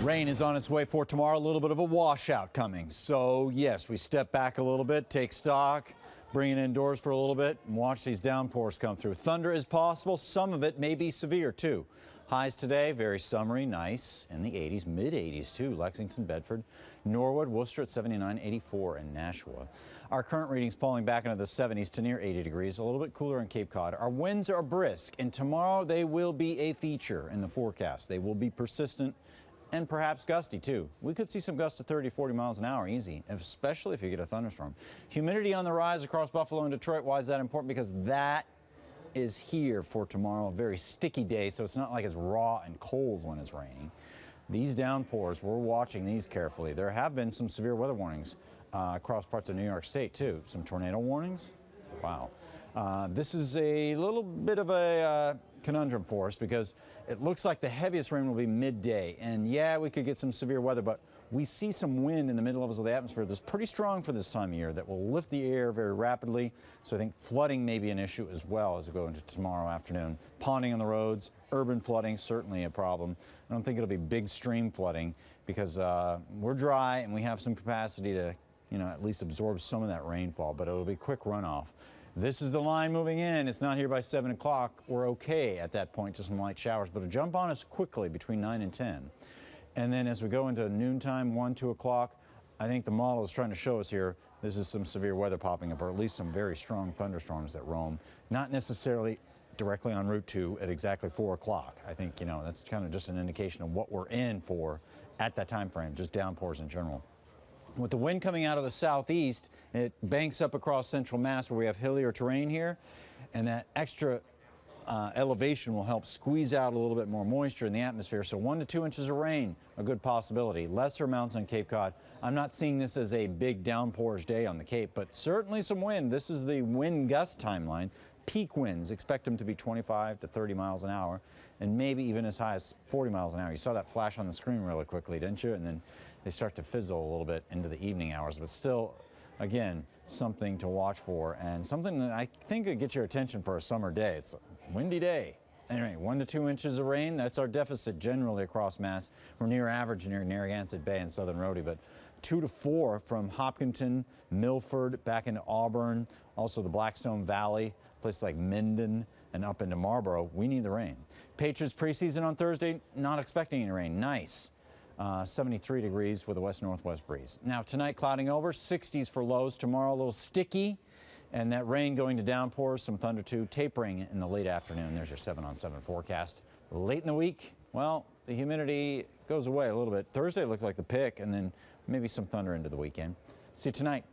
Rain is on its way for tomorrow, a little bit of a washout coming. So yes, we step back a little bit, take stock, bring it indoors for a little bit, and watch these downpours come through. Thunder is possible. Some of it may be severe too. Highs today, very summery, nice, in the 80s, mid-80s too. Lexington, Bedford, Norwood, Worcester at 79, 84, and Nashua. Our current readings falling back into the 70s to near 80 degrees, a little bit cooler in Cape Cod. Our winds are brisk, and tomorrow they will be a feature in the forecast. They will be persistent and perhaps gusty too. We could see some gusts to 30, 40 miles an hour easy, especially if you get a thunderstorm. Humidity on the rise across Buffalo and Detroit. Why is that important? Because that is here for tomorrow. A very sticky day, so it's not like it's raw and cold when it's raining. These downpours, we're watching these carefully. There have been some severe weather warnings across parts of New York State too. Some tornado warnings. Wow. This is a little bit of a conundrum for us because it looks like the heaviest rain will be midday. And yeah, we could get some severe weather, but we see some wind in the mid levels of the atmosphere that's pretty strong for this time of year that will lift the air very rapidly. So I think flooding may be an issue as well as we go into tomorrow afternoon. Ponding on the roads, urban flooding, certainly a problem. I don't think it'll be big stream flooding because we're dry and we have some capacity to, at least absorb some of that rainfall, but it'll be quick runoff. This is the line moving in. It's not here by 7 o'clock. We're okay at that point, just some light showers, but it'll jump on us quickly between 9 and 10. And then as we go into noontime, 1, 2 o'clock, I think the model is trying to show us here, this is some severe weather popping up, or at least some very strong thunderstorms that roam, not necessarily directly on Route 2 at exactly 4 o'clock. I think, that's kind of just an indication of what we're in for at that time frame, just downpours in general. With the wind coming out of the southeast, it banks up across central Mass where we have hillier terrain here, and that extra elevation will help squeeze out a little bit more moisture in the atmosphere. So 1 to 2 inches of rain, a good possibility. Lesser amounts on Cape Cod. I'm not seeing this as a big downpours day on the Cape, but certainly some wind. This is the wind gust timeline. Peak winds, expect them to be 25 to 30 miles an hour, and maybe even as high as 40 miles an hour. You saw that flash on the screen really quickly, didn't you? And then they start to fizzle a little bit into the evening hours, but still, again, something to watch for, and something that I think could get your attention for a summer day. It's a windy day. Anyway, 1 to 2 inches of rain, that's our deficit generally across Mass. We're near average near Narragansett Bay and Southern Rhodey, but 2 to 4 from Hopkinton, Milford, back into Auburn, also the Blackstone Valley, places like Minden and up into Marlboro. We need the rain. Patriots preseason on Thursday, not expecting any rain. Nice. 73 degrees with a west-northwest breeze. Now tonight clouding over, 60s for lows. Tomorrow a little sticky, and that rain going to downpours, some thunder too, tapering in the late afternoon. There's your 7-on-7 forecast. Late in the week, well, the humidity goes away a little bit. Thursday looks like the pick, and then maybe some thunder into the weekend. See you tonight.